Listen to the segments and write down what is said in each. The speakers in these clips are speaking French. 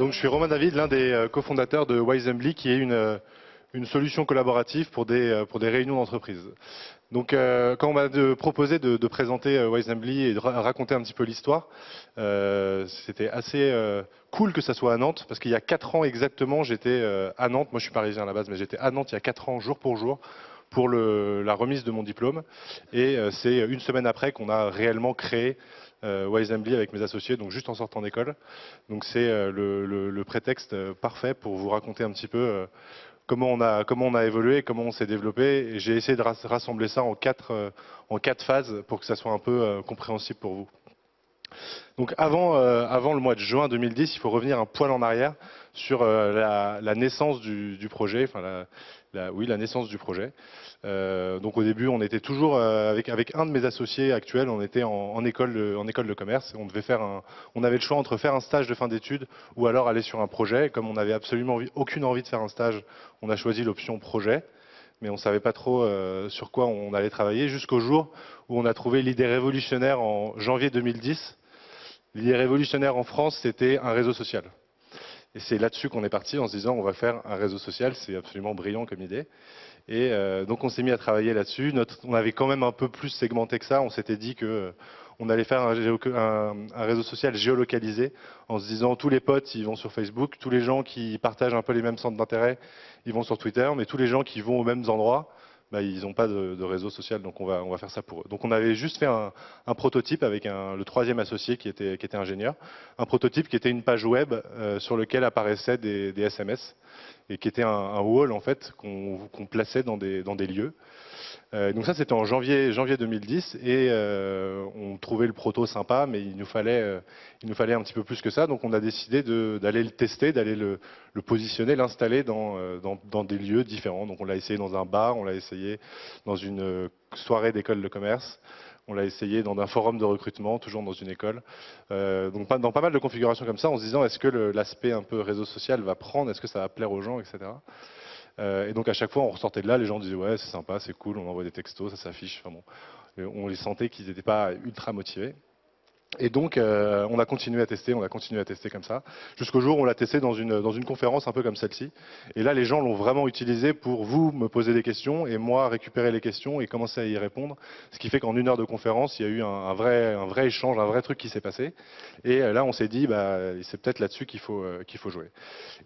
Donc je suis Romain David, l'un des cofondateurs de Wisembly, qui est une solution collaborative pour des réunions d'entreprise. Donc quand on m'a proposé de présenter Wisembly et de raconter un petit peu l'histoire, c'était assez cool que ça soit à Nantes, parce qu'il y a 4 ans exactement, j'étais à Nantes. Moi je suis parisien à la base, mais j'étais à Nantes il y a 4 ans, jour pour jour, pour la remise de mon diplôme. Et c'est une semaine après qu'on a réellement créé Wisembly avec mes associés, donc juste en sortant d'école. Donc c'est le prétexte parfait pour vous raconter un petit peu comment on a évolué, comment on s'est développé. Et j'ai essayé de rassembler ça en 4 phases pour que ça soit un peu compréhensible pour vous. Donc avant le mois de juin 2010, il faut revenir un poil en arrière sur la naissance du projet, enfin la naissance du projet. Donc au début, on était toujours avec un de mes associés actuels, on était en école de commerce. On avait le choix entre faire un stage de fin d'études ou alors aller sur un projet. Comme on n'avait absolument aucune envie de faire un stage, on a choisi l'option projet. Mais on ne savait pas trop sur quoi on allait travailler, jusqu'au jour où on a trouvé l'idée révolutionnaire en janvier 2010. L'idée révolutionnaire en France, c'était un réseau social. Et c'est là-dessus qu'on est parti en se disant on va faire un réseau social, c'est absolument brillant comme idée. Et donc on s'est mis à travailler là-dessus. On avait quand même un peu plus segmenté que ça. On s'était dit que on allait faire un réseau social géolocalisé en se disant tous les potes ils vont sur Facebook, tous les gens qui partagent un peu les mêmes centres d'intérêt ils vont sur Twitter, mais tous les gens qui vont aux mêmes endroits, bah, ils n'ont pas de réseau social, donc on va faire ça pour eux. Donc on avait juste fait un prototype avec le troisième associé qui était ingénieur, un prototype qui était une page web sur lequel apparaissaient des SMS et qui était un wall en fait qu'on plaçait dans des lieux. Donc ça c'était en janvier 2010 et on trouvait le proto sympa, mais il nous fallait un petit peu plus que ça. Donc on a décidé d'aller le tester, d'aller le positionner, l'installer dans des lieux différents. Donc on l'a essayé dans un bar, on l'a essayé dans une soirée d'école de commerce. On l'a essayé dans un forum de recrutement, toujours dans une école. Donc dans pas mal de configurations comme ça, en se disant est-ce que l'aspect un peu réseau social va prendre, est-ce que ça va plaire aux gens, etc. Et donc à chaque fois on ressortait de là, les gens disaient ouais c'est sympa, c'est cool, on envoie des textos, ça s'affiche. Enfin bon, on les sentait qu'ils n'étaient pas ultra motivés. Et donc, on a continué à tester comme ça, jusqu'au jour où on l'a testé dans une conférence un peu comme celle-ci. Et là, les gens l'ont vraiment utilisé pour vous me poser des questions et moi récupérer les questions et commencer à y répondre. Ce qui fait qu'en 1 heure de conférence, il y a eu un vrai échange, un vrai truc qui s'est passé. Et là, on s'est dit, bah, c'est peut-être là-dessus qu'il faut jouer.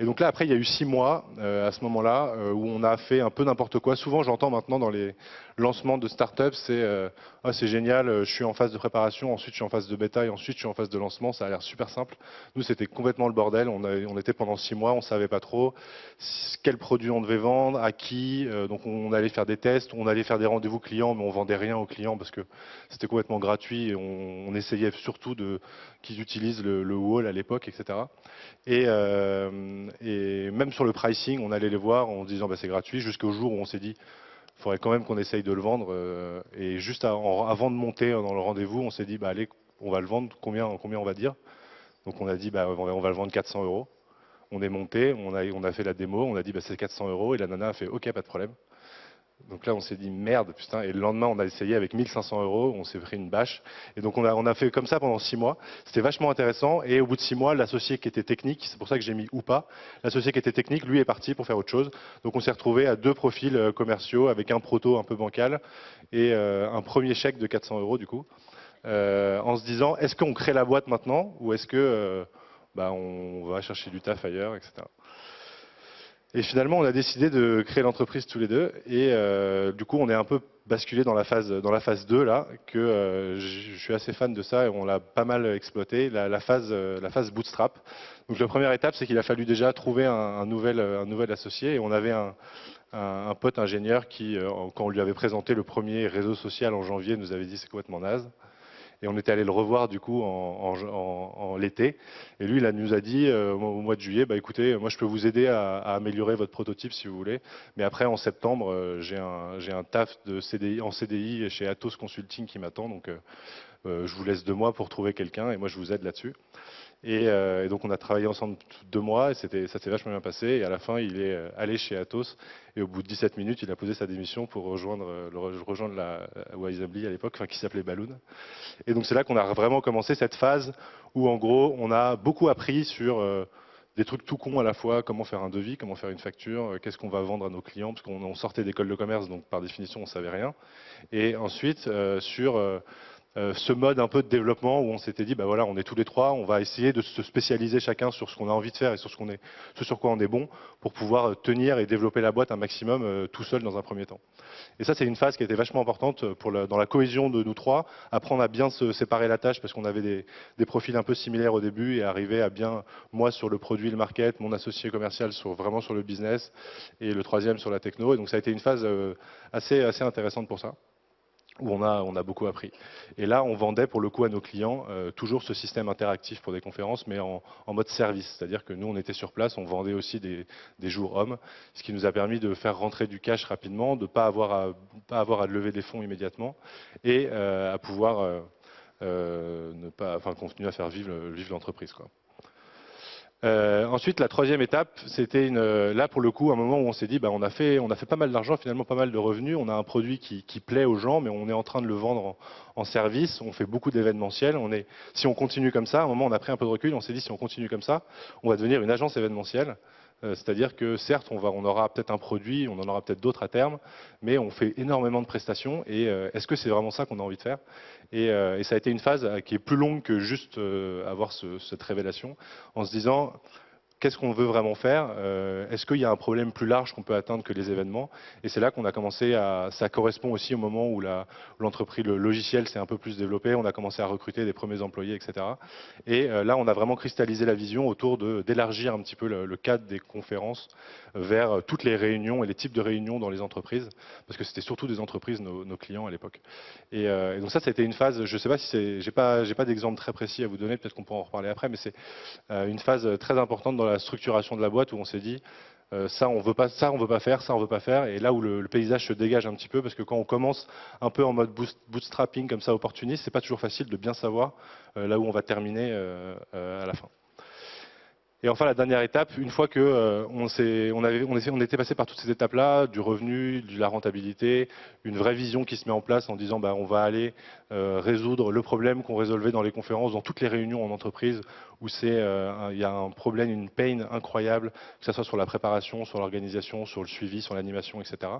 Et donc là, après, il y a eu 6 mois à ce moment-là où on a fait un peu n'importe quoi. Souvent, j'entends maintenant dans les lancements de start-up, c'est génial, je suis en phase de préparation, ensuite je suis en phase de bêta et ensuite je suis en phase de lancement. Ça a l'air super simple. Nous, c'était complètement le bordel. On était pendant 6 mois, on savait pas trop quel produit on devait vendre, à qui. Donc on allait faire des tests, on allait faire des rendez-vous clients, mais on vendait rien aux clients parce que c'était complètement gratuit et on essayait surtout qu'ils utilisent le wall à l'époque, etc. Et même sur le pricing, on allait les voir en disant bah, c'est gratuit, jusqu'au jour où on s'est dit il faudrait quand même qu'on essaye de le vendre. Et juste avant de monter dans le rendez-vous, on s'est dit bah, allez, on va le vendre, combien on va dire. Donc on a dit bah, on va le vendre 400 euros. On est monté, on a fait la démo, on a dit bah, c'est 400 euros et la nana a fait ok, pas de problème. Donc là, on s'est dit merde, putain. Et le lendemain, on a essayé avec 1500 euros, on s'est pris une bâche. Et donc, on a fait comme ça pendant 6 mois. C'était vachement intéressant. Et au bout de 6 mois, l'associé qui était technique, c'est pour ça que j'ai mis ou pas, l'associé qui était technique, lui est parti pour faire autre chose. Donc, on s'est retrouvé à 2 profils commerciaux avec un proto un peu bancal et un premier chèque de 400 euros, du coup, en se disant est-ce qu'on crée la boîte maintenant ou est-ce que bah, on va chercher du taf ailleurs, etc. Et finalement, on a décidé de créer l'entreprise tous les deux. Et du coup, on est un peu basculé dans la phase 2 là, que je suis assez fan de ça et on l'a pas mal exploité, la phase bootstrap. Donc la première étape, c'est qu'il a fallu déjà trouver un nouvel associé. Et on avait un pote ingénieur qui, quand on lui avait présenté le premier réseau social en janvier, nous avait dit c'est complètement naze. Et on était allé le revoir du coup en l'été. Et lui, il nous a dit au mois de juillet, bah écoutez, moi je peux vous aider à améliorer votre prototype si vous voulez. Mais après en septembre, j'ai un taf de CDI en CDI chez Atos Consulting qui m'attend. Donc je vous laisse 2 mois pour trouver quelqu'un et moi je vous aide là-dessus. Et donc on a travaillé ensemble 2 mois et ça s'est vachement bien passé. Et à la fin, il est allé chez Atos et au bout de 17 minutes, il a posé sa démission pour rejoindre la Wisembly à l'époque, enfin, qui s'appelait Balloon. Et donc c'est là qu'on a vraiment commencé cette phase où en gros, on a beaucoup appris sur des trucs tout cons à la fois, comment faire un devis, comment faire une facture, qu'est-ce qu'on va vendre à nos clients, parce qu'on sortait d'école de commerce, donc par définition, on savait rien. Et ensuite, sur ce mode un peu de développement où on s'était dit, bah voilà, on est tous les trois, on va essayer de se spécialiser chacun sur ce qu'on a envie de faire et sur ce sur quoi on est bon pour pouvoir tenir et développer la boîte un maximum tout seul dans un premier temps. Et ça, c'est une phase qui a été vachement importante dans la cohésion de nous trois, apprendre à bien se séparer la tâche parce qu'on avait des profils un peu similaires au début et arriver à bien, moi sur le produit, le market, mon associé commercial vraiment sur le business et le troisième sur la techno. Et donc ça a été une phase assez intéressante pour ça, où on a beaucoup appris. Et là, on vendait pour le coup à nos clients toujours ce système interactif pour des conférences, mais en mode service. C'est-à-dire que nous, on était sur place, on vendait aussi des jours hommes, ce qui nous a permis de faire rentrer du cash rapidement, de ne pas avoir à lever des fonds immédiatement, et à pouvoir continuer à faire vivre l'entreprise, quoi. Ensuite, la troisième étape, c'était là pour le coup un moment où on s'est dit, bah, on a fait pas mal d'argent, finalement pas mal de revenus, on a un produit qui plaît aux gens, mais on est en train de le vendre en service, on fait beaucoup d'événementiels, si on continue comme ça, à un moment on a pris un peu de recul, on s'est dit si on continue comme ça, on va devenir une agence événementielle. C'est-à-dire que certes, on aura peut-être un produit, on en aura peut-être d'autres à terme, mais on fait énormément de prestations. Et est-ce que c'est vraiment ça qu'on a envie de faire et ça a été une phase qui est plus longue que juste avoir cette révélation, en se disant qu'est-ce qu'on veut vraiment faire? Est-ce qu'il y a un problème plus large qu'on peut atteindre que les événements? Et c'est là qu'on a commencé ça correspond aussi au moment où l'entreprise, le logiciel s'est un peu plus développé, on a commencé à recruter des premiers employés, etc. Et là, on a vraiment cristallisé la vision autour d'élargir un petit peu le cadre des conférences vers toutes les réunions et les types de réunions dans les entreprises, parce que c'était surtout des entreprises, nos clients à l'époque. Et donc ça a été une phase, je ne sais pas si j'ai pas d'exemple très précis à vous donner, peut-être qu'on pourra en reparler après, mais c'est une phase très importante dans la structuration de la boîte où on s'est dit ça on veut pas faire, ça on veut pas faire, et là où le paysage se dégage un petit peu, parce que quand on commence un peu en mode bootstrapping comme ça opportuniste, c'est pas toujours facile de bien savoir là où on va terminer à la fin. Et enfin, la dernière étape, une fois que on était passé par toutes ces étapes-là, du revenu, de la rentabilité, une vraie vision qui se met en place en disant bah, on va aller résoudre le problème qu'on résolvait dans les conférences, dans toutes les réunions en entreprise, où il y a un problème, une pain incroyable, que ce soit sur la préparation, sur l'organisation, sur le suivi, sur l'animation, etc.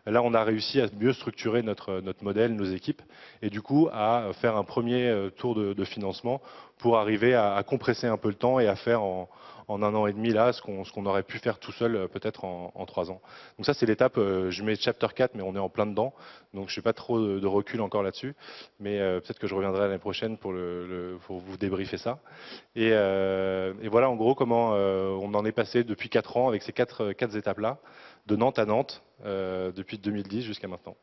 Là, on a réussi à mieux structurer notre modèle, nos équipes, et du coup à faire un premier tour de financement pour arriver à compresser un peu le temps et à faire en 1 an et demi là ce qu'on aurait pu faire tout seul peut-être en 3 ans. Donc ça c'est l'étape, je mets chapter 4 mais on est en plein dedans, donc je n'ai pas trop de recul encore là-dessus, mais peut-être que je reviendrai l'année prochaine pour vous débriefer ça. Et voilà en gros comment on en est passé depuis 4 ans avec ces quatre étapes là, de Nantes à Nantes, depuis 2010 jusqu'à maintenant.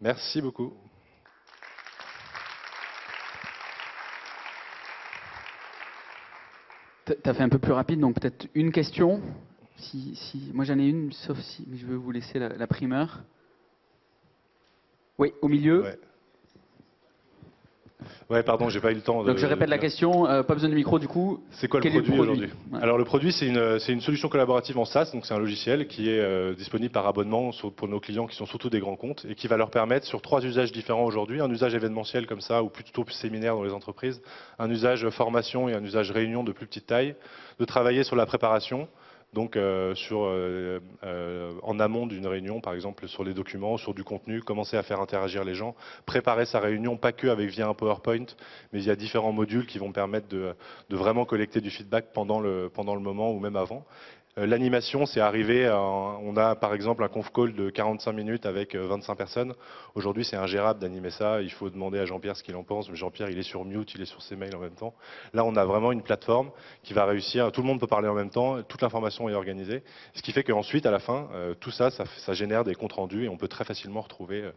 Merci beaucoup. Tu as fait un peu plus rapide, donc peut-être une question. Moi j'en ai une, sauf si mais je veux vous laisser la primeur. Oui, au milieu. Ouais, pardon, j'ai pas eu le temps. Donc je répète la question, pas besoin de micro du coup. C'est quoi le produit aujourd'hui? Ouais. Alors le produit, c'est une solution collaborative en SaaS, donc c'est un logiciel qui est disponible par abonnement pour nos clients qui sont surtout des grands comptes et qui va leur permettre sur 3 usages différents aujourd'hui, un usage événementiel comme ça ou plutôt séminaire dans les entreprises, un usage formation et un usage réunion de plus petite taille, de travailler sur la préparation. Donc en amont d'une réunion, par exemple sur les documents, sur du contenu, commencer à faire interagir les gens, préparer sa réunion, pas que via un PowerPoint, mais via différents modules qui vont permettre de vraiment collecter du feedback pendant le moment ou même avant. L'animation, c'est arrivé, on a par exemple un conf call de 45 minutes avec 25 personnes. Aujourd'hui, c'est ingérable d'animer ça. Il faut demander à Jean-Pierre ce qu'il en pense. Jean-Pierre, il est sur mute, il est sur ses mails en même temps. Là, on a vraiment une plateforme qui va réussir. Tout le monde peut parler en même temps. Toute l'information est organisée. Ce qui fait qu'ensuite, à la fin, tout ça, ça génère des comptes rendus et on peut très facilement retrouver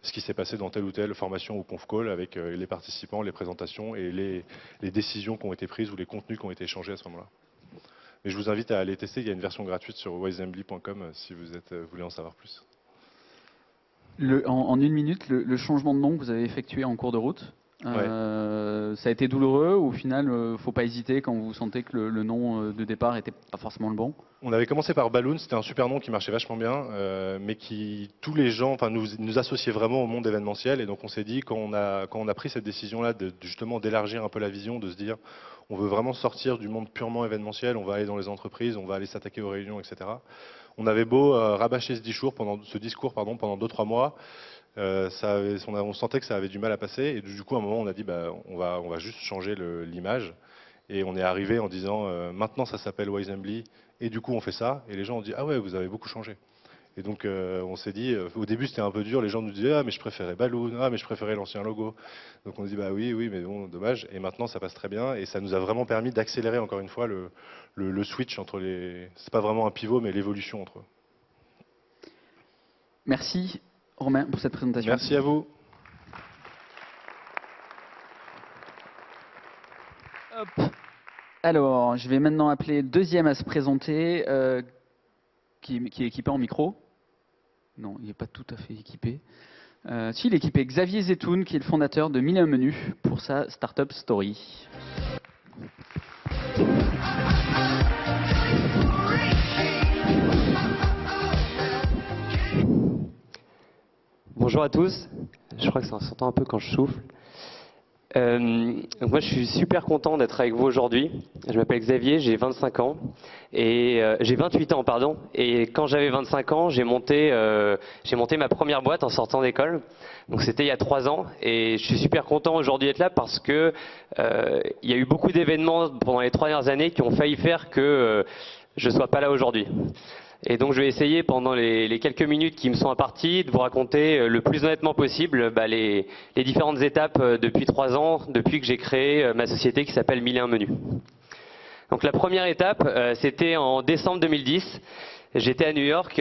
ce qui s'est passé dans telle ou telle formation ou conf call avec les participants, les présentations et les décisions qui ont été prises ou les contenus qui ont été échangés à ce moment-là. Mais je vous invite à aller tester, il y a une version gratuite sur wisembly.com si vous voulez en savoir plus. En 1 minute, le changement de nom que vous avez effectué en cours de route, Ouais. Ça a été douloureux ou au final, faut pas hésiter quand vous sentez que le nom de départ était pas forcément le bon? On avait commencé par Balloon, c'était un super nom qui marchait vachement bien, mais qui, tous les gens, enfin, nous associait vraiment au monde événementiel. Et donc on s'est dit, quand on a pris cette décision-là, justement d'élargir un peu la vision, de se dire, on veut vraiment sortir du monde purement événementiel, on va aller dans les entreprises, on va aller s'attaquer aux réunions, etc. On avait beau rabâcher ce discours pendant 2-3 mois, on sentait que ça avait du mal à passer. Et du coup, à un moment, on a dit, bah, on va juste changer l'image. Et on est arrivé en disant, maintenant ça s'appelle Wisembly. Et du coup, on fait ça. Et les gens ont dit, ah ouais, vous avez beaucoup changé. Et donc, on s'est dit, au début, c'était un peu dur. Les gens nous disaient, ah, mais je préférais Balloon. Ah, mais je préférais l'ancien logo. Donc, on a dit, bah oui, oui, mais bon, dommage. Et maintenant, ça passe très bien. Et ça nous a vraiment permis d'accélérer, encore une fois, le switch entre les. C'est pas vraiment un pivot, mais l'évolution entre eux. Merci, Romain, pour cette présentation. Merci à vous. Hop. Alors, je vais maintenant appeler le deuxième à se présenter, qui est équipé en micro. Non, il n'est pas tout à fait équipé. Si, il est équipé. Xavier Zetoun, qui est le fondateur de 1001 Menus, pour sa Startup Story. Bonjour à tous. Je crois que ça s'entend un peu quand je souffle. Donc moi, je suis super content d'être avec vous aujourd'hui. Je m'appelle Xavier, j'ai 25 ans et j'ai 28 ans, pardon. Et quand j'avais 25 ans, j'ai monté ma première boîte en sortant d'école. Donc c'était il y a 3 ans et je suis super content aujourd'hui d'être là parce que il y a eu beaucoup d'événements pendant les 3 dernières années qui ont failli faire que je sois pas là aujourd'hui. Et donc je vais essayer pendant les quelques minutes qui me sont imparties de vous raconter le plus honnêtement possible les différentes étapes depuis 3 ans, depuis que j'ai créé ma société qui s'appelle 1001 Menus. Donc la première étape, c'était en décembre 2010. J'étais à New York,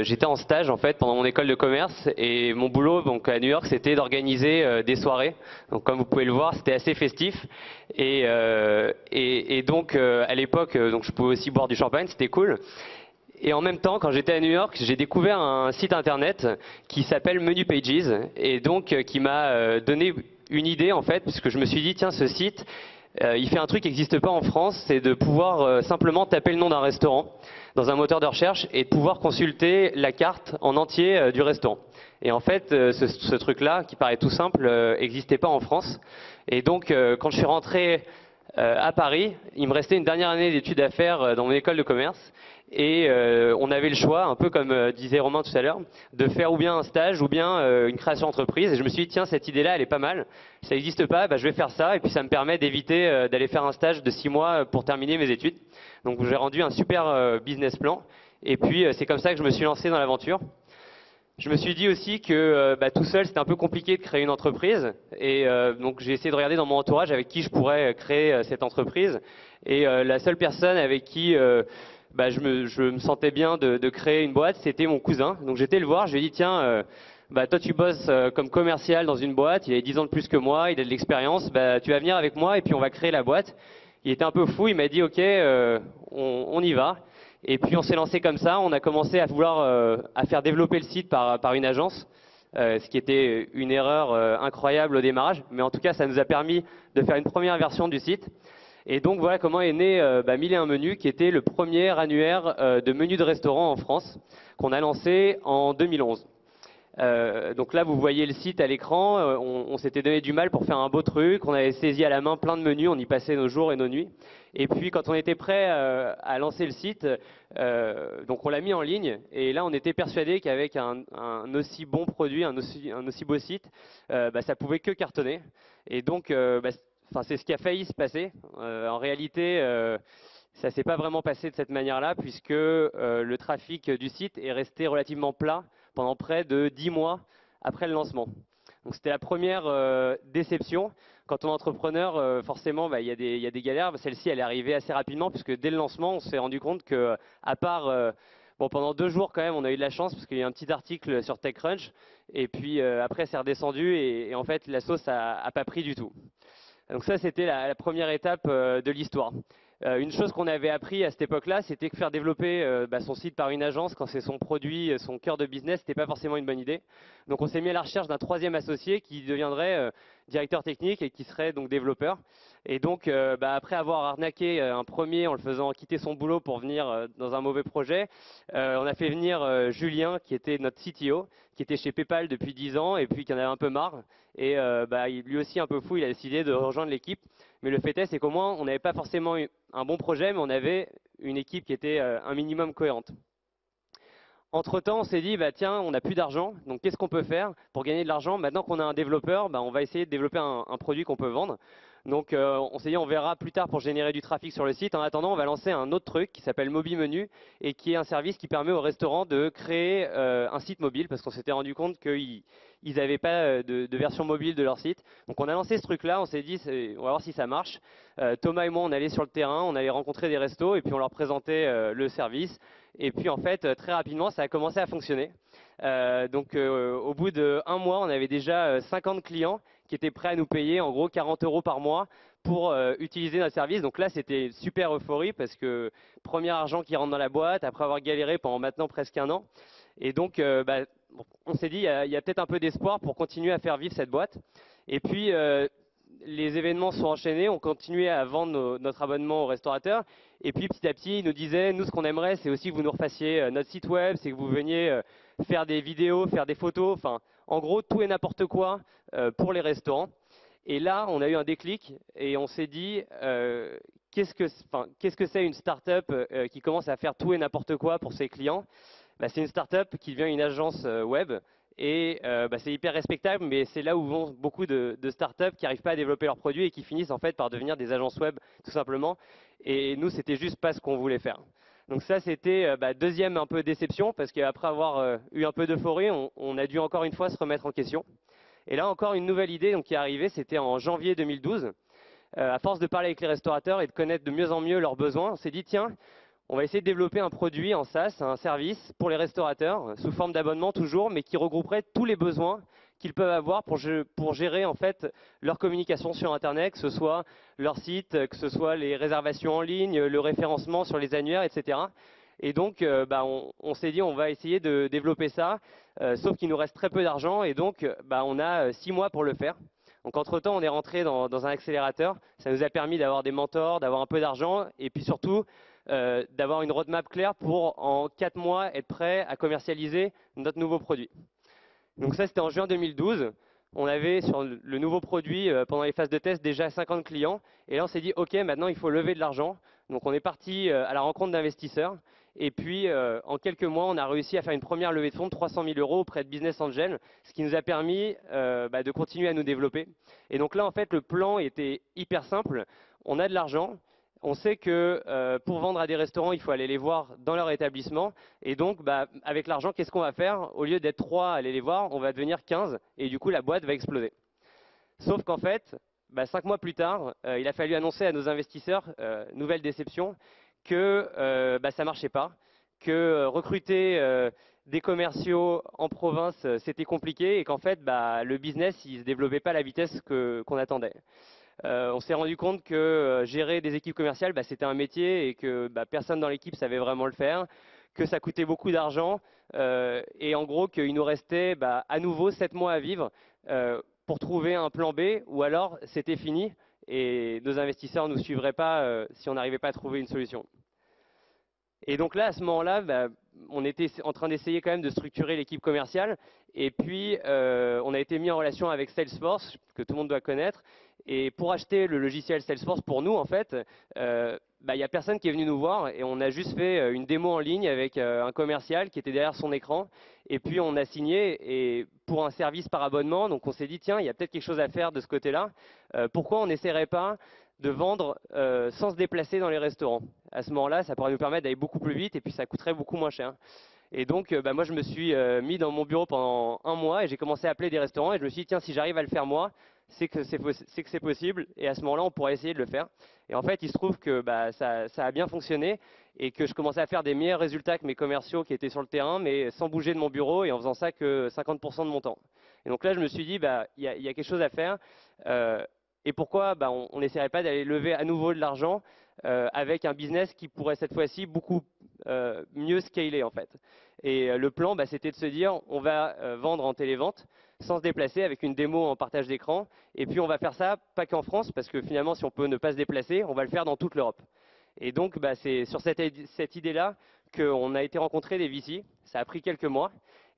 j'étais en stage en fait pendant mon école de commerce et mon boulot donc à New York c'était d'organiser des soirées. Donc comme vous pouvez le voir c'était assez festif et donc à l'époque donc je pouvais aussi boire du champagne, c'était cool. Et en même temps, quand j'étais à New York, j'ai découvert un site internet qui s'appelle Menu Pages et donc qui m'a donné une idée en fait, parce que je me suis dit tiens ce site, il fait un truc qui n'existe pas en France, c'est de pouvoir simplement taper le nom d'un restaurant dans un moteur de recherche et de pouvoir consulter la carte en entier du restaurant. Et en fait, ce truc-là, qui paraît tout simple, n'existait pas en France. Et donc, quand je suis rentré à Paris, il me restait une dernière année d'études à faire dans mon école de commerce. Et on avait le choix, un peu comme disait Romain tout à l'heure, de faire ou bien un stage ou bien une création d'entreprise. Et je me suis dit, tiens, cette idée-là, elle est pas mal. Ça n'existe pas, bah, je vais faire ça. Et puis ça me permet d'éviter d'aller faire un stage de 6 mois pour terminer mes études. Donc j'ai rendu un super business plan. Et puis c'est comme ça que je me suis lancé dans l'aventure. Je me suis dit aussi que tout seul, c'était un peu compliqué de créer une entreprise. Et donc j'ai essayé de regarder dans mon entourage avec qui je pourrais créer cette entreprise. Et la seule personne avec qui je me sentais bien de créer une boîte, c'était mon cousin. Donc j'étais le voir, je lui ai dit tiens, toi tu bosses comme commercial dans une boîte, il a 10 ans de plus que moi, il a de l'expérience, tu vas venir avec moi et puis on va créer la boîte. Il était un peu fou, il m'a dit ok, on y va. Et puis on s'est lancé comme ça, on a commencé à vouloir à faire développer le site par une agence, ce qui était une erreur incroyable au démarrage, mais en tout cas ça nous a permis de faire une première version du site. Et donc voilà comment est né 1001 Menus, qui était le premier annuaire de menus de restaurant en France, qu'on a lancé en 2011. Donc là, vous voyez le site à l'écran, on s'était donné du mal pour faire un beau truc, on avait saisi à la main plein de menus, on y passait nos jours et nos nuits. Et puis quand on était prêt à lancer le site, donc on l'a mis en ligne, et là on était persuadé qu'avec un aussi bon produit, un aussi beau site, ça pouvait que cartonner. Et donc c'est ce qui a failli se passer. En réalité, ça s'est pas vraiment passé de cette manière-là, puisque le trafic du site est resté relativement plat pendant près de 10 mois après le lancement. Donc c'était la première déception. Quand on est entrepreneur, forcément, il y a des galères. Celle-ci, elle est arrivée assez rapidement, puisque dès le lancement, on s'est rendu compte que, à part pendant 2 jours quand même, on a eu de la chance parce qu'il y a un petit article sur TechCrunch, et puis après, c'est redescendu, et en fait, la sauce a pas pris du tout. Donc ça, c'était la première étape de l'histoire. Une chose qu'on avait appris à cette époque-là, c'était que faire développer son site par une agence, quand c'est son produit, son cœur de business, c'était pas forcément une bonne idée. Donc on s'est mis à la recherche d'un troisième associé qui deviendrait directeur technique et qui serait donc développeur. Et donc, après avoir arnaqué un premier en le faisant quitter son boulot pour venir dans un mauvais projet, on a fait venir Julien, qui était notre CTO, qui était chez PayPal depuis 10 ans et puis qui en avait un peu marre. Et lui aussi un peu fou, il a décidé de rejoindre l'équipe. Mais le fait est, c'est qu'au moins, on n'avait pas forcément eu un bon projet, mais on avait une équipe qui était un minimum cohérente. Entre-temps, on s'est dit, tiens, on n'a plus d'argent, donc qu'est-ce qu'on peut faire pour gagner de l'argent? Maintenant qu'on a un développeur, on va essayer de développer un produit qu'on peut vendre. Donc on s'est dit, on verra plus tard pour générer du trafic sur le site. En attendant, on va lancer un autre truc qui s'appelle MobiMenu et qui est un service qui permet aux restaurants de créer un site mobile parce qu'on s'était rendu compte qu'ils n'avaient pas de version mobile de leur site. Donc on a lancé ce truc-là, on s'est dit, on va voir si ça marche. Thomas et moi, on allait sur le terrain, on allait rencontrer des restos et puis on leur présentait le service. Et puis en fait, très rapidement, ça a commencé à fonctionner. Au bout d'1 mois, on avait déjà 50 clients qui étaient prêts à nous payer en gros 40 € par mois pour utiliser notre service. Donc là, c'était super euphorie parce que premier argent qui rentre dans la boîte après avoir galéré pendant maintenant presque 1 an. Et donc, on s'est dit, il y a peut-être un peu d'espoir pour continuer à faire vivre cette boîte. Et puis, les événements sont enchaînés, on continuait à vendre notre abonnement aux restaurateurs. Et puis petit à petit, ils nous disaient, nous ce qu'on aimerait, c'est aussi que vous nous refassiez notre site web, c'est que vous veniez faire des vidéos, faire des photos, enfin en gros tout et n'importe quoi pour les restaurants. Et là, on a eu un déclic et on s'est dit, qu'est-ce que c'est une start-up qui commence à faire tout et n'importe quoi pour ses clients? C'est une start-up qui devient une agence web. Et c'est hyper respectable, mais c'est là où vont beaucoup de startups qui n'arrivent pas à développer leurs produits et qui finissent en fait par devenir des agences web tout simplement. Et nous, c'était juste pas ce qu'on voulait faire. Donc ça, c'était deuxième un peu déception parce qu'après avoir eu un peu d'euphorie, on a dû encore une fois se remettre en question. Et là, encore une nouvelle idée qui est arrivée, c'était en janvier 2012. À force de parler avec les restaurateurs et de connaître de mieux en mieux leurs besoins, on s'est dit tiens, on va essayer de développer un produit en SaaS, un service pour les restaurateurs, sous forme d'abonnement toujours, mais qui regrouperait tous les besoins qu'ils peuvent avoir pour gérer en fait leur communication sur Internet, que ce soit leur site, que ce soit les réservations en ligne, le référencement sur les annuaires, etc. Et donc, on s'est dit, on va essayer de développer ça, sauf qu'il nous reste très peu d'argent, et donc, on a 6 mois pour le faire. Donc, entre-temps, on est rentré dans un accélérateur. Ça nous a permis d'avoir des mentors, d'avoir un peu d'argent, et puis surtout, d'avoir une roadmap claire pour, en 4 mois, être prêt à commercialiser notre nouveau produit. Donc ça, c'était en juin 2012. On avait sur le nouveau produit, pendant les phases de test, déjà 50 clients. Et là, on s'est dit, OK, maintenant, il faut lever de l'argent. Donc on est parti à la rencontre d'investisseurs. Et puis, en quelques mois, on a réussi à faire une première levée de fonds de 300 000 € auprès de Business Angel, ce qui nous a permis de continuer à nous développer. Et donc là, en fait, le plan était hyper simple. On a de l'argent. On sait que pour vendre à des restaurants, il faut aller les voir dans leur établissement. Et donc, avec l'argent, qu'est-ce qu'on va faire? Au lieu d'être 3 à aller les voir, on va devenir 15. Et du coup, la boîte va exploser. Sauf qu'en fait, 5 mois plus tard, il a fallu annoncer à nos investisseurs, nouvelle déception, que ça marchait pas, que recruter des commerciaux en province, c'était compliqué et qu'en fait, le business, il se développait pas à la vitesse qu'on attendait. On s'est rendu compte que gérer des équipes commerciales, c'était un métier et que personne dans l'équipe savait vraiment le faire, que ça coûtait beaucoup d'argent et en gros qu'il nous restait à nouveau 7 mois à vivre pour trouver un plan B ou alors c'était fini et nos investisseurs ne nous suivraient pas si on n'arrivait pas à trouver une solution. Et donc là, à ce moment-là, on était en train d'essayer quand même de structurer l'équipe commerciale. Et puis, on a été mis en relation avec Salesforce, que tout le monde doit connaître. Et pour acheter le logiciel Salesforce, pour nous, en fait, il n'y a personne qui est venu nous voir. Et on a juste fait une démo en ligne avec un commercial qui était derrière son écran. Et puis, on a signé et pour un service par abonnement. Donc, on s'est dit, tiens, il y a peut-être quelque chose à faire de ce côté-là. Pourquoi on n'essaierait pas de vendre sans se déplacer dans les restaurants? À ce moment-là, ça pourrait nous permettre d'aller beaucoup plus vite et puis ça coûterait beaucoup moins cher. Et donc, moi, je me suis mis dans mon bureau pendant 1 mois et j'ai commencé à appeler des restaurants et je me suis dit, tiens, si j'arrive à le faire moi, c'est que c'est possible et à ce moment-là, on pourrait essayer de le faire. Et en fait, il se trouve que ça a bien fonctionné et que je commençais à faire des meilleurs résultats que mes commerciaux qui étaient sur le terrain, mais sans bouger de mon bureau et en faisant ça que 50% de mon temps. Et donc là, je me suis dit, il y a quelque chose à faire. Et pourquoi on n'essaierait pas d'aller lever à nouveau de l'argent avec un business qui pourrait cette fois-ci beaucoup mieux scaler en fait. Et le plan, c'était de se dire, on va vendre en télévente sans se déplacer avec une démo en partage d'écran. Et puis on va faire ça pas qu'en France, parce que finalement, si on peut ne pas se déplacer, on va le faire dans toute l'Europe. Et donc, c'est sur cette idée-là qu'on a été rencontrer des VC. Ça a pris quelques mois.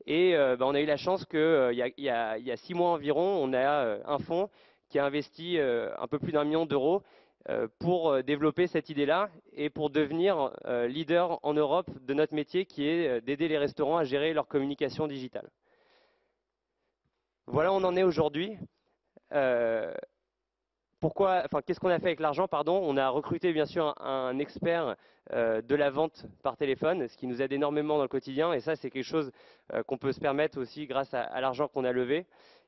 Et on a eu la chance qu'il y a 6 mois environ, on a un fonds qui a investi un peu plus d'1 million d'euros pour développer cette idée-là et pour devenir leader en Europe de notre métier qui est d'aider les restaurants à gérer leur communication digitale. Voilà où on en est aujourd'hui. Qu'est-ce qu'on a fait avec l'argent? On a recruté bien sûr un expert de la vente par téléphone, ce qui nous aide énormément dans le quotidien. Et ça, c'est quelque chose qu'on peut se permettre aussi grâce à l'argent qu'on a levé.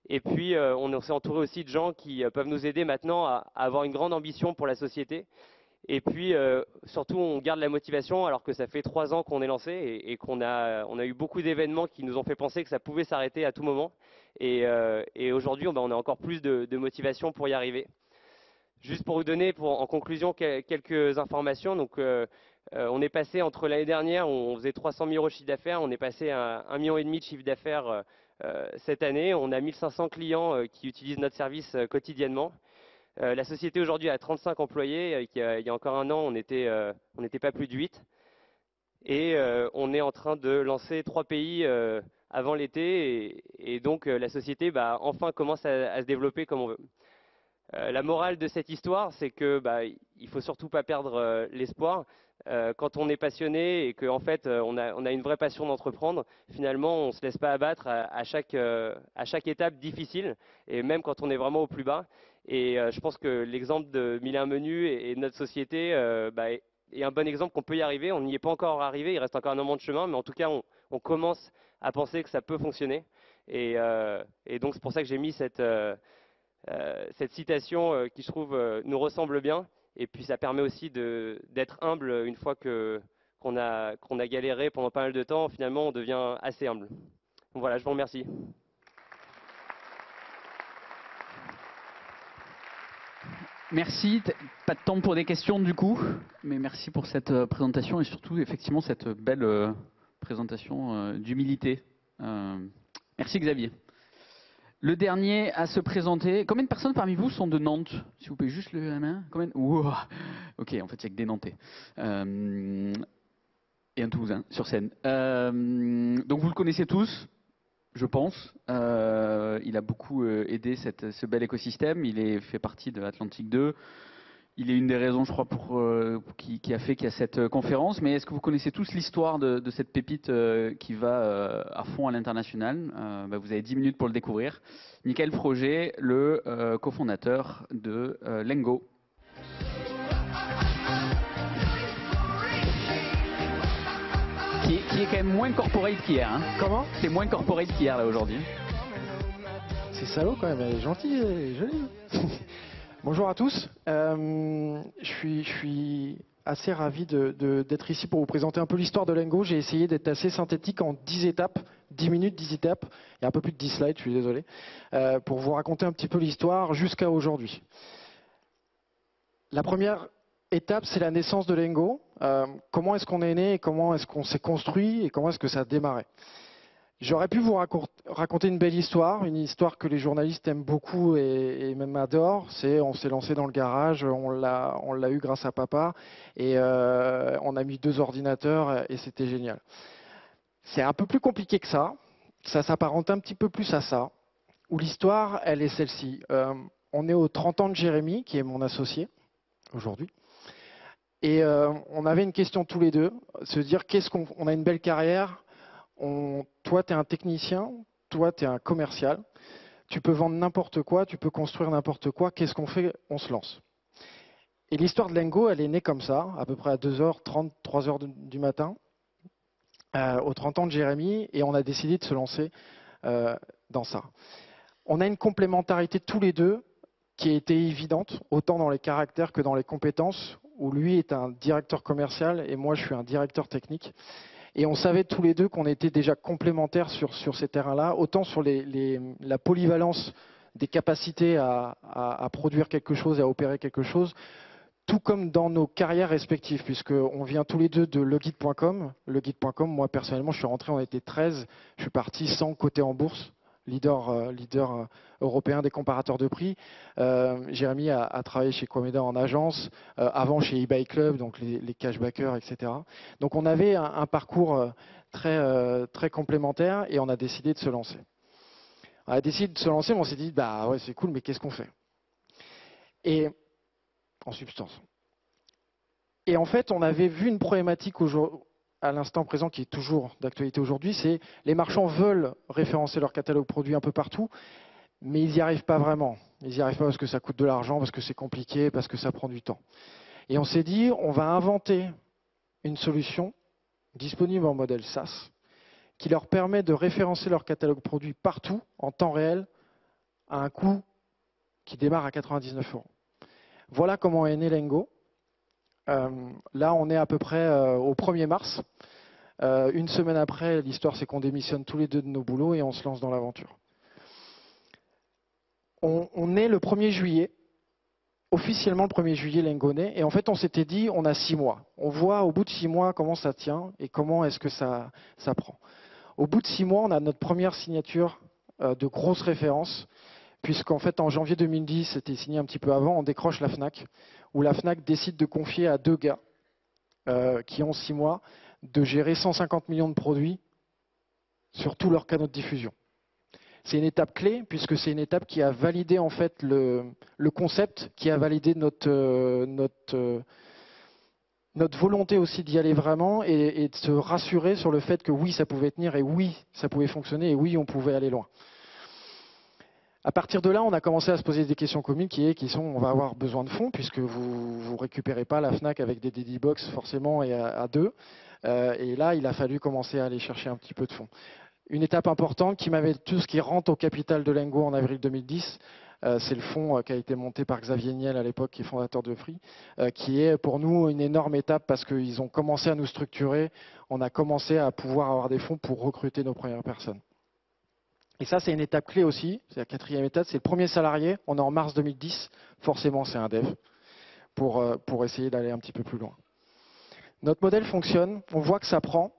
Et puis, on s'est entouré aussi de gens qui peuvent nous aider maintenant à avoir une grande ambition pour la société. Et puis, surtout, on garde la motivation alors que ça fait 3 ans qu'on est lancé et qu'on a eu beaucoup d'événements qui nous ont fait penser que ça pouvait s'arrêter à tout moment. Et aujourd'hui, on a encore plus de motivation pour y arriver. Juste pour vous donner, en conclusion, quelques informations. Donc, on est passé entre l'année dernière, où on faisait 300 000 euros de chiffre d'affaires, on est passé à 1,5 million de chiffre d'affaires cette année. On a 1500 clients qui utilisent notre service quotidiennement. La société aujourd'hui a 35 employés. Il y a encore un an, on n'était pas plus de 8. Et on est en train de lancer 3 pays avant l'été. Et donc, la société enfin commence à se développer comme on veut. La morale de cette histoire, c'est que il faut surtout pas perdre l'espoir. Quand on est passionné et qu'en fait on a une vraie passion d'entreprendre, finalement on se laisse pas abattre à chaque étape difficile, et même quand on est vraiment au plus bas. Et je pense que l'exemple de 1001 Menus et de notre société est un bon exemple qu'on peut y arriver. On n'y est pas encore arrivé, il reste encore un moment de chemin, mais en tout cas on commence à penser que ça peut fonctionner. Et donc c'est pour ça que j'ai mis cette citation qui, je trouve, nous ressemble bien. Et puis, ça permet aussi d'être humble une fois qu'on a galéré pendant pas mal de temps. Finalement, on devient assez humble. Donc, voilà, je vous remercie. Merci. Pas de temps pour des questions du coup, mais merci pour cette présentation et surtout, effectivement, cette belle présentation d'humilité. Merci Xavier. Le dernier à se présenter. Combien de personnes parmi vous sont de Nantes? Si vous pouvez juste lever la main. Combien? Wow. Ok, en fait, il n'y a que des Nantais. Et un Toulousain sur scène. Donc vous le connaissez tous, je pense. Il a beaucoup aidé ce bel écosystème. Il fait partie de Atlantique 2. Il est une des raisons, je crois, qui a fait qu'il y a cette conférence. Mais est-ce que vous connaissez tous l'histoire de cette pépite qui va à fond à l'international? Vous avez 10 minutes pour le découvrir. Michael Froger, le cofondateur de Lengo. Qui est quand même moins corporate qu'hier. Hein. Comment? C'est moins corporate qu'hier, là, aujourd'hui. C'est salaud, quand même. Elle est gentille et jolie. Bonjour à tous. Je suis assez ravi d'être ici pour vous présenter un peu l'histoire de Lengo. J'ai essayé d'être assez synthétique en 10 étapes, 10 minutes, 10 étapes. Il y a un peu plus de 10 slides, je suis désolé. Pour vous raconter un petit peu l'histoire jusqu'à aujourd'hui. La première étape, c'est la naissance de Lengo. Comment est-ce qu'on est né, et comment est-ce qu'on s'est construit et comment est-ce que ça a démarré. J'aurais pu vous raconter une belle histoire, une histoire que les journalistes aiment beaucoup et même adorent. On s'est lancé dans le garage, on l'a eu grâce à papa et on a mis 2 ordinateurs et c'était génial. C'est un peu plus compliqué que ça. Ça s'apparente un petit peu plus à ça. Où l'histoire, elle est celle-ci. On est aux 30 ans de Jérémy, qui est mon associé aujourd'hui. Et on avait une question tous les deux, se dire on a une belle carrière. Toi, tu es un technicien, toi, tu es un commercial. Tu peux vendre n'importe quoi, tu peux construire n'importe quoi. Qu'est-ce qu'on fait? On se lance. Et l'histoire de Lengo, elle est née comme ça, à peu près à 2h30, 3h du matin, aux 30 ans de Jérémy, et on a décidé de se lancer dans ça. On a une complémentarité tous les deux qui a été évidente, autant dans les caractères que dans les compétences, où lui est un directeur commercial et moi je suis un directeur technique. Et on savait tous les deux qu'on était déjà complémentaires sur ces terrains-là, autant sur la polyvalence des capacités à produire quelque chose et à opérer quelque chose, tout comme dans nos carrières respectives, puisqu'on vient tous les deux de leguide.com. Leguide.com, moi personnellement, je suis rentré, on était 13, je suis parti sans coter en bourse, leader européen des comparateurs de prix. Jérémy a travaillé chez Comeda en agence, avant chez eBay Club, donc les cashbackers, etc. Donc on avait un parcours très complémentaire et on a décidé de se lancer. On a décidé de se lancer, mais on s'est dit, bah ouais, c'est cool, mais qu'est-ce qu'on fait? Et en substance. Et en fait, on avait vu une problématique à l'instant présent qui est toujours d'actualité aujourd'hui, c'est les marchands veulent référencer leur catalogue produit un peu partout, mais ils n'y arrivent pas vraiment. Ils n'y arrivent pas parce que ça coûte de l'argent, parce que c'est compliqué, parce que ça prend du temps. Et on s'est dit, on va inventer une solution disponible en modèle SaaS qui leur permet de référencer leur catalogue produit partout, en temps réel, à un coût qui démarre à 99 €. Voilà comment est né Lengo. Là, on est à peu près au 1er mars. Une semaine après, l'histoire, c'est qu'on démissionne tous les deux de nos boulots et on se lance dans l'aventure. On est le 1er juillet. Officiellement, le 1er juillet, Lengo naît. Et en fait, on s'était dit, on a 6 mois. On voit au bout de 6 mois comment ça tient et comment est-ce que ça prend. Au bout de 6 mois, on a notre première signature de grosse référence, puisqu'en fait, en janvier 2010, c'était signé un petit peu avant, on décroche la FNAC, où la FNAC décide de confier à 2 gars qui ont 6 mois de gérer 150 millions de produits sur tous leurs canaux de diffusion. C'est une étape clé, puisque c'est une étape qui a validé en fait le concept, qui a validé notre volonté aussi d'y aller vraiment et de se rassurer sur le fait que oui, ça pouvait tenir et oui, ça pouvait fonctionner et oui, on pouvait aller loin. À partir de là, on a commencé à se poser des questions communes qui sont on va avoir besoin de fonds puisque vous ne récupérez pas la FNAC avec des Daddy Box forcément et à deux. Et là, il a fallu commencer à aller chercher un petit peu de fonds. Une étape importante qui m'avait tout ce qui rentre au capital de Lengo en avril 2010, c'est le fonds qui a été monté par Xavier Niel à l'époque, qui est fondateur de Free, qui est pour nous une énorme étape parce qu'ils ont commencé à nous structurer, on a commencé à pouvoir avoir des fonds pour recruter nos premières personnes. Et ça, c'est une étape clé aussi, c'est la 4e étape, c'est le premier salarié, on est en mars 2010, forcément c'est un dev, pour essayer d'aller un petit peu plus loin. Notre modèle fonctionne, on voit que ça prend,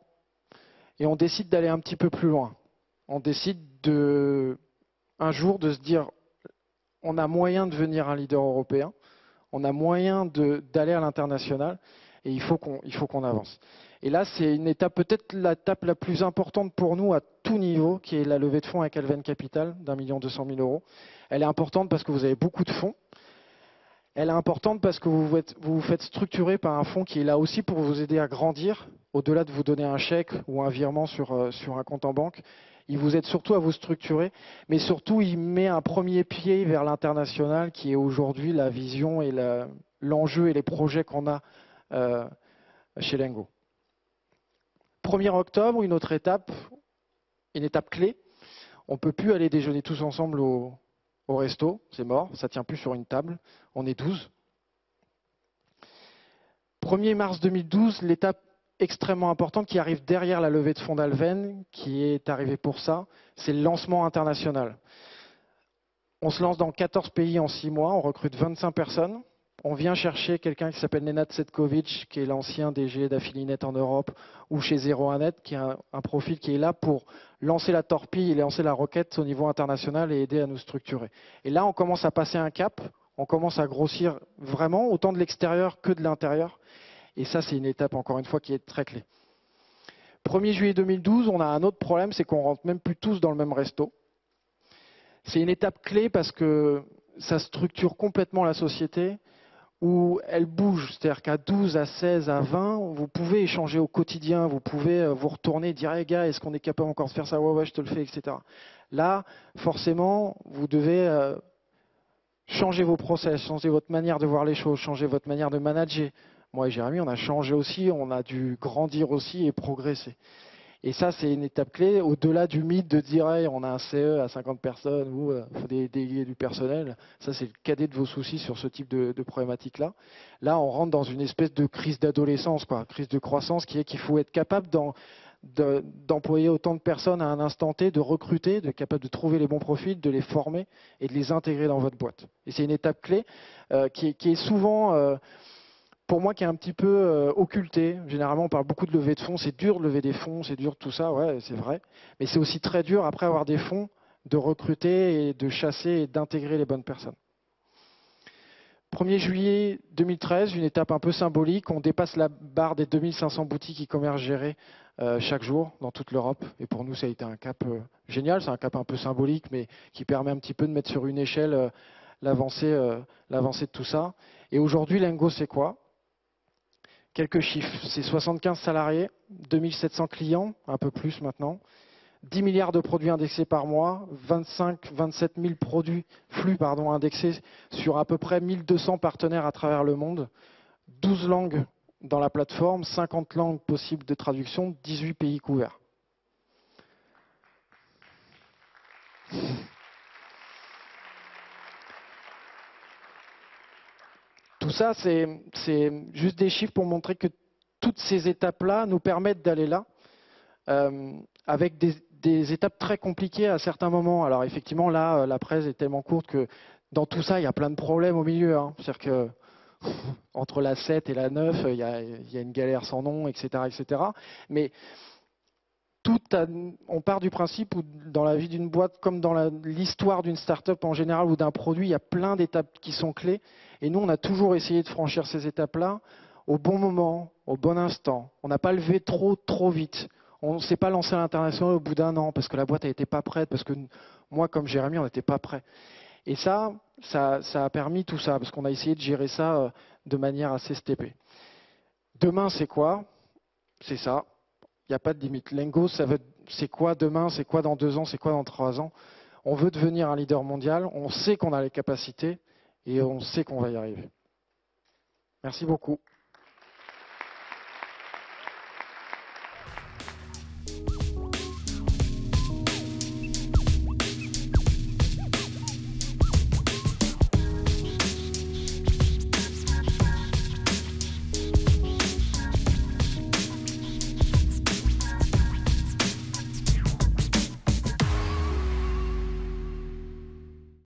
et on décide d'aller un petit peu plus loin. On décide un jour de se dire, on a moyen de devenir un leader européen, on a moyen d'aller à l'international, et il faut qu'on avance. Et là, c'est une étape, peut-être l'étape la plus importante pour nous à tout niveau, qui est la levée de fonds avec Alven Capital d'1 200 000 €. Elle est importante parce que vous avez beaucoup de fonds. Elle est importante parce que vous vous faites structurer par un fonds qui est là aussi pour vous aider à grandir, au-delà de vous donner un chèque ou un virement sur un compte en banque. Il vous aide surtout à vous structurer, mais surtout il met un premier pied vers l'international qui est aujourd'hui la vision et l'enjeu et les projets qu'on a chez Lengo. 1er octobre, une autre étape, une étape clé. On ne peut plus aller déjeuner tous ensemble au resto, c'est mort, ça ne tient plus sur une table, on est 12. 1er mars 2012, l'étape extrêmement importante qui arrive derrière la levée de fonds d'Alven, qui est arrivée pour ça, c'est le lancement international. On se lance dans 14 pays en 6 mois, on recrute 25 personnes. On vient chercher quelqu'un qui s'appelle Nenad Setkovic, qui est l'ancien DG d'Affilinet en Europe, ou chez 01net, qui est un profil qui est là pour lancer la torpille et lancer la roquette au niveau international et aider à nous structurer. Et là, on commence à passer un cap, on commence à grossir vraiment, autant de l'extérieur que de l'intérieur. Et ça, c'est une étape, encore une fois, qui est très clé. 1er juillet 2012, on a un autre problème, c'est qu'on rentre même plus tous dans le même resto. C'est une étape clé parce que ça structure complètement la société, où elle bouge, c'est-à-dire qu'à 12, à 16, à 20, vous pouvez échanger au quotidien, vous pouvez vous retourner et dire hey, « gars, est-ce qu'on est capable encore de faire ça? Ouais, je te le fais, etc. » Là, forcément, vous devez changer vos process, changer votre manière de voir les choses, changer votre manière de manager. Moi et Jérémy, on a changé aussi, on a dû grandir aussi et progresser. Et ça, c'est une étape clé, au-delà du mythe de dire hey, on a un CE à 50 personnes ou il faut déléguer du personnel. Ça, c'est le cadet de vos soucis sur ce type de problématique-là. Là, on rentre dans une espèce de crise d'adolescence, crise de croissance, qui est qu'il faut être capable d'employer autant de personnes à un instant T, de recruter, d'être capable de trouver les bons profils, de les former et de les intégrer dans votre boîte. Et c'est une étape clé qui est souvent, pour moi, qui est un petit peu occultée. Généralement, on parle beaucoup de levée de fonds. C'est dur de lever des fonds, c'est dur tout ça, ouais, c'est vrai. Mais c'est aussi très dur, après avoir des fonds, de recruter et de chasser et d'intégrer les bonnes personnes. 1er juillet 2013, une étape un peu symbolique. On dépasse la barre des 2500 boutiques e-commerce gérées chaque jour dans toute l'Europe. Et pour nous, ça a été un cap génial. C'est un cap un peu symbolique, mais qui permet un petit peu de mettre sur une échelle l'avancée de tout ça. Et aujourd'hui, Lengo, c'est quoi? Quelques chiffres. C'est 75 salariés, 2700 clients, un peu plus maintenant. 10 milliards de produits indexés par mois, 27 000 flux indexés sur à peu près 1200 partenaires à travers le monde, 12 langues dans la plateforme, 50 langues possibles de traduction, 18 pays couverts. Tout ça, c'est juste des chiffres pour montrer que toutes ces étapes-là nous permettent d'aller là, avec des étapes très compliquées à certains moments. Alors effectivement, là, la presse est tellement courte que dans tout ça, il y a plein de problèmes au milieu. C'est-à-dire que entre la 7 et la 9, il y a une galère sans nom, etc. etc. Mais on part du principe où dans la vie d'une boîte, comme dans l'histoire d'une start-up en général ou d'un produit, il y a plein d'étapes qui sont clés. Et nous, on a toujours essayé de franchir ces étapes-là au bon moment, au bon instant. On n'a pas levé trop vite. On ne s'est pas lancé à l'international au bout d'un an parce que la boîte n'était pas prête, parce que moi, comme Jérémy, on n'était pas prêt. Et ça a permis tout ça, parce qu'on a essayé de gérer ça de manière assez steppée. Demain, c'est quoi? C'est ça. Il n'y a pas de limite. Lengo, c'est quoi demain? C'est quoi dans 2 ans? C'est quoi dans 3 ans? On veut devenir un leader mondial. On sait qu'on a les capacités et on sait qu'on va y arriver. Merci beaucoup.